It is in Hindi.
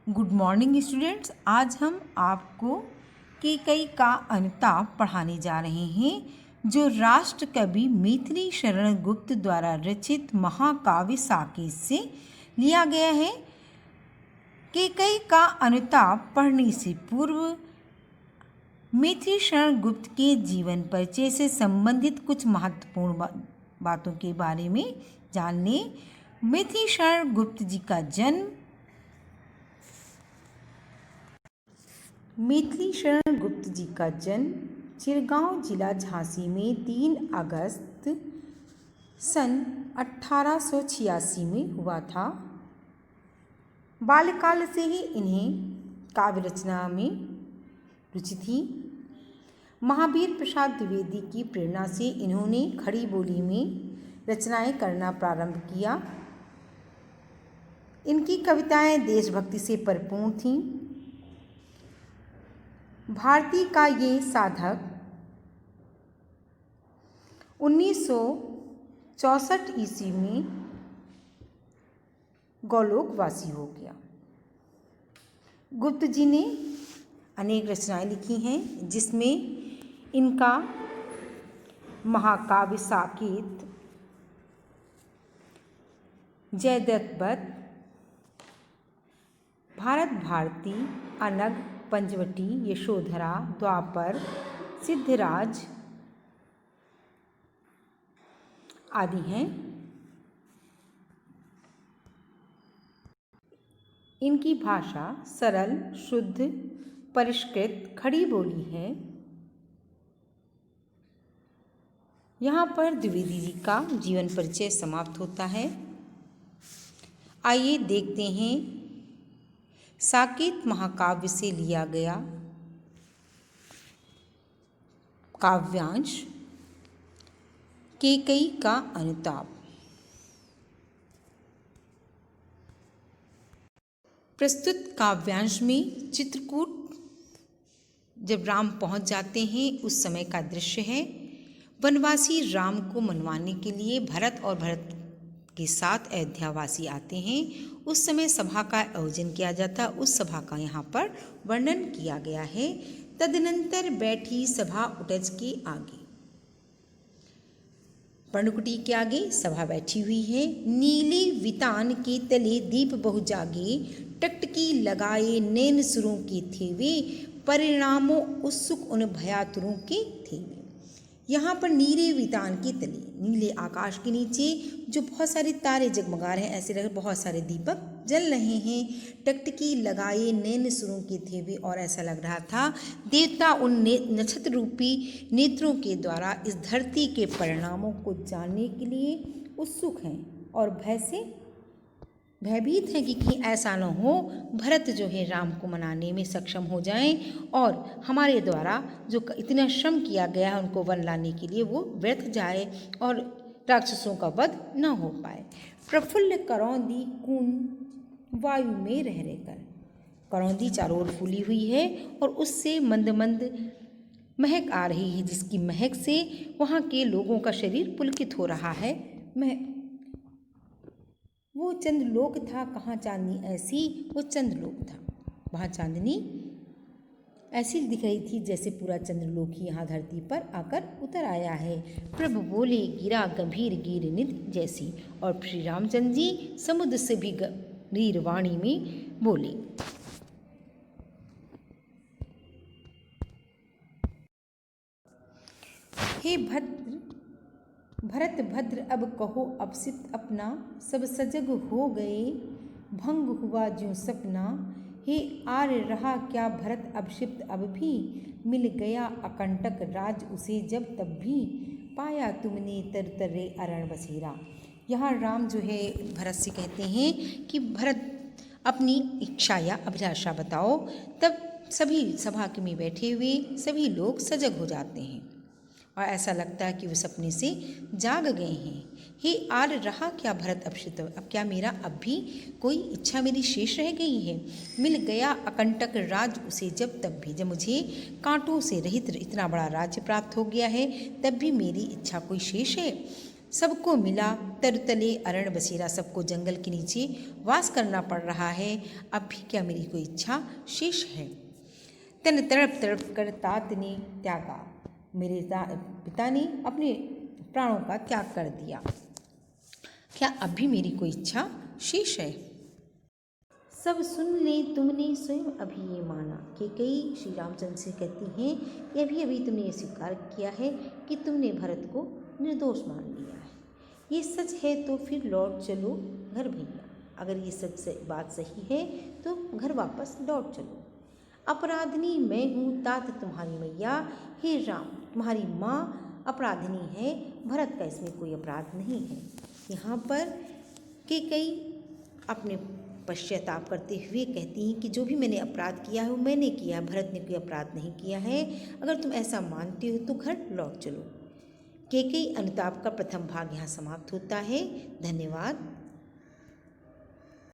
Good morning students. आज हम आपको केकई का अनुताप पढ़ाने जा रहे हैं, जो राष्ट्र कवि मैथिली शरण गुप्त द्वारा रचित महाकाव्य साकेत से लिया गया है। केकई का अनुताप पढ़ने से पूर्व मैथिली शरण गुप्त के जीवन परिचय से संबंधित कुछ महत्वपूर्ण बातों के बारे में जान लें। मैथिली शरण गुप्त जी का जन्म मैथिली शरण गुप्त जी का जन्म चिरगांव जिला झांसी में 3 अगस्त सन 1886 में हुआ था। बाल्यकाल से ही इन्हें काव्य रचना में रुचि थी। महावीर प्रसाद द्विवेदी की प्रेरणा से इन्होंने खड़ी बोली में रचनाएं करना प्रारंभ किया। इनकी कविताएं देशभक्ति से परिपूर्ण थीं। भारती का ये साधक 1964 ईस्वी में गोलोकवासी हो गया। गुप्त जी ने अनेक रचनाएं लिखी हैं, जिसमें इनका महाकाव्य साकेत, जयद्रथ वध, भारत भारती, अनग, पंचवटी, यशोधरा, द्वापर, सिद्धराज आदि हैं। इनकी भाषा सरल, शुद्ध, परिष्कृत, खड़ी बोली है। यहाँ पर द्विवेदी जी का जीवन परिचय समाप्त होता है। आइए देखते हैं साकेत महाकाव्य से लिया गया काव्यांश केकई का अनुताप। प्रस्तुत काव्यांश में चित्रकूट जब राम पहुंच जाते हैं उस समय का दृश्य है। वनवासी राम को मनवाने के लिए भरत और भरत के साथ अयोध्यावासी आते हैं। उस समय सभा का आयोजन किया जाता, उस सभा का यहाँ पर वर्णन किया गया है। तदनंतर बैठी सभा उटज के आगे, पर्णकुटी के आगे सभा बैठी हुई है। नीले वितान के तले दीप बहु जागे, टकटकी लगाए नैन सुरों के थे वे, परिणामों उत्सुक उन भयातुरों के थे वे। यहाँ पर नीले वितान के तले, नीले आकाश के नीचे जो बहुत सारे तारे जगमगा रहे हैं, ऐसे लग बहुत सारे दीपक जल रहे हैं। टकटकी लगाए नैन सुरों के थे वे, और ऐसा लग रहा था देवता उन नक्षत्र रूपी नेत्रों के द्वारा इस धरती के परिणामों को जानने के लिए उत्सुक हैं और भय से भयभीत है कि कहीं ऐसा न हो भरत जो है राम को मनाने में सक्षम हो जाएं और हमारे द्वारा जो इतना श्रम किया गया है उनको वन लाने के लिए वो व्यर्थ जाए और राक्षसों का वध न हो पाए। प्रफुल्ल करौंदी कुन वायु में रह रहकर, करौंदी चारों ओर फूली हुई है और उससे मंद मंद महक आ रही है, जिसकी महक से वहाँ के लोगों का शरीर पुलकित हो रहा है। वो चंद्रलोक था, कहाँ चांदनी ऐसी, वो चंद्रलोक था, वहाँ चांदनी ऐसी दिख रही थी जैसे पूरा चंद्रलोक ही यहाँ धरती पर आकर उतर आया है। प्रभु बोले गिरा गंभीर गिर निध जैसी, और श्री रामचंद्र जी समुद्र से भी गंभीर वाणी में बोले। हे भरत भद्र अब कहो अपसित अपना, सब सजग हो गए भंग हुआ ज्यों सपना। हे आर्य रहा क्या भरत अब क्षिप्त अब भी, मिल गया अकंटक राज उसे जब तब भी, पाया तुमने तरतरे अरण बसेरा। यहाँ राम जो है भरत से कहते हैं कि भरत अपनी इच्छा या अभिलाषा बताओ। तब सभी सभा में बैठे हुए सभी लोग सजग हो जाते हैं और ऐसा लगता है कि वो सपने से जाग गए हैं। हे आर्य रहा क्या भरत अपशित, अब क्या मेरा अब भी कोई इच्छा मेरी शेष रह गई है। मिल गया अकंटक राज उसे जब तब भी, जब मुझे कांटों से रहित इतना बड़ा राज्य प्राप्त हो गया है तब भी मेरी इच्छा कोई शेष है। सबको मिला तरतले अरण बसेरा, सबको जंगल के नीचे वास करना पड़ रहा है। अब भी क्या मेरी कोई इच्छा शेष है? तन तड़प तड़प कर तात ने त्यागा, मेरे पिता ने अपने प्राणों का त्याग कर दिया। क्या अब भी मेरी कोई इच्छा शेष है? सब सुन ले तुमने स्वयं अभी ये माना। कैकेयी श्री रामचंद्र से कहती हैं कि अभी अभी तुमने ये स्वीकार किया है कि तुमने भरत को निर्दोष मान लिया है। ये सच है तो फिर लौट चलो घर भैया। अगर ये बात सही है तो घर वापस लौट चलो। अपराधिनी मैं हूँ तात तुम्हारी मैया, हे राम तुम्हारी माँ अपराधिनी है, भरत का इसमें कोई अपराध नहीं है। यहाँ पर कैकेयी अपने पश्चाताप करते हुए कहती हैं कि जो भी मैंने अपराध किया है वो मैंने किया है, भरत ने कोई अपराध नहीं किया है। अगर तुम ऐसा मानते हो तो घर लौट चलो। कैकेयी अनुताप का प्रथम भाग यहाँ समाप्त होता है। धन्यवाद।